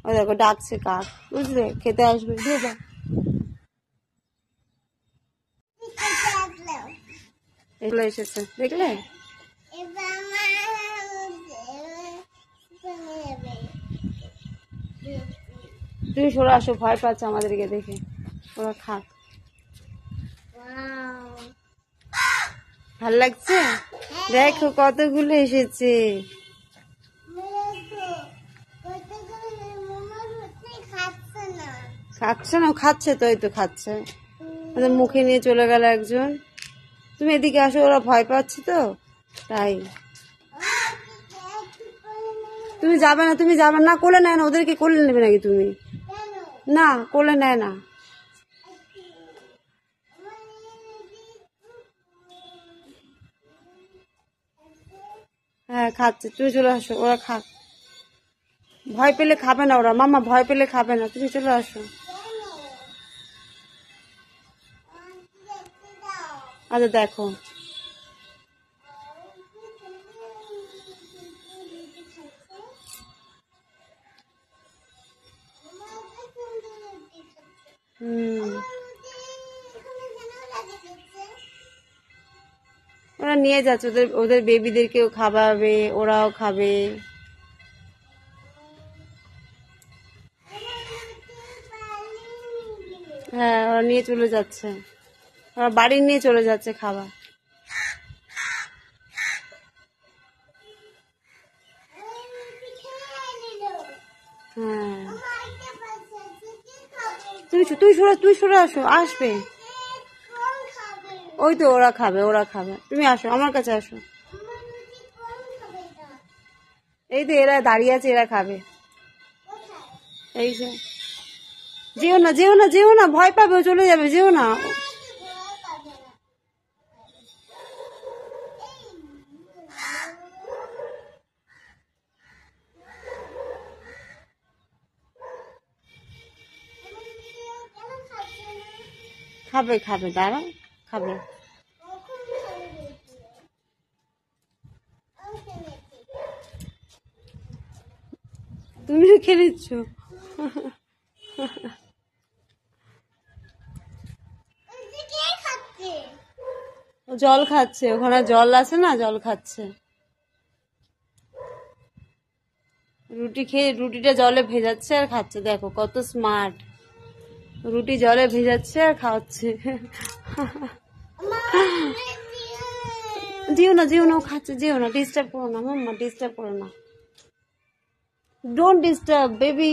ও দেখো ডাকছে কাক, বুঝলে, খেতে আসবে। এগুলো এসেছে, দেখলে? তুমি সরে আসো, ভয় পাচ্ছে আমাদেরকে দেখে। ওরা খাক। ভাল লাগছে? দেখো কতগুলো এসেছে। খাচ্ছে না, খাচ্ছে তো, এই তো খাচ্ছে। মুখে নিয়ে চলে গেল একজন। তুমি এদিকে আসো, ওরা ভয় পাচ্ছে তো তাই। তুমি যাবে না, তুমি যাবে না, কোলে নেয় না, ওদেরকে কোলে নেবে নাকি তুমি? না, কোলে নেয় না। হ্যাঁ খাচ্ছে, তুমি চলে আসো, ওরা খাক। ভয় পেলে খাবে না ওরা, মামা ভয় পেলে খাবে না, তুমি চলে আসো। আচ্ছা দেখো, ওরা নিয়ে যাচ্ছে, ওদের ওদের বেবিদেরকেও খাওয়াবে, ওরাও খাবে। হ্যাঁ ওরা নিয়ে চলে যাচ্ছে, ওরা বাড়ি নিয়ে চলে যাচ্ছে খাবার। হ্যাঁ তুই সরে আসো, আসবে। ওই তো ওরা খাবে, ওরা খাবে, তুমি আসো আমার কাছে আসো। এই তো এরা দাঁড়িয়ে আছে, এরা খাবে। এই যে, যেও না যেও না যেও না, ভয় পাবে, চলে যাবে, যেও না। খাবে খাবে, দাঁড়া, খাবে। তুমিও খেয়ে নিচ্ছ। জল খাচ্ছে, ওখানে জল আছে না, জল খাচ্ছে। রুটি খেয়ে, রুটিটা জলে ভেজাচ্ছে আর খাচ্ছে, দেখো কত স্মার্ট। রুটি জলে ভেজাচ্ছে আর খাওয়াচ্ছে। যেও না যেও না, ও খাচ্ছে, যেও না, ডিস্টার্ব করো না মাম্মা, ডিস্টার্ব করো না, ডোন্ট ডিস্টার্ব বেবি।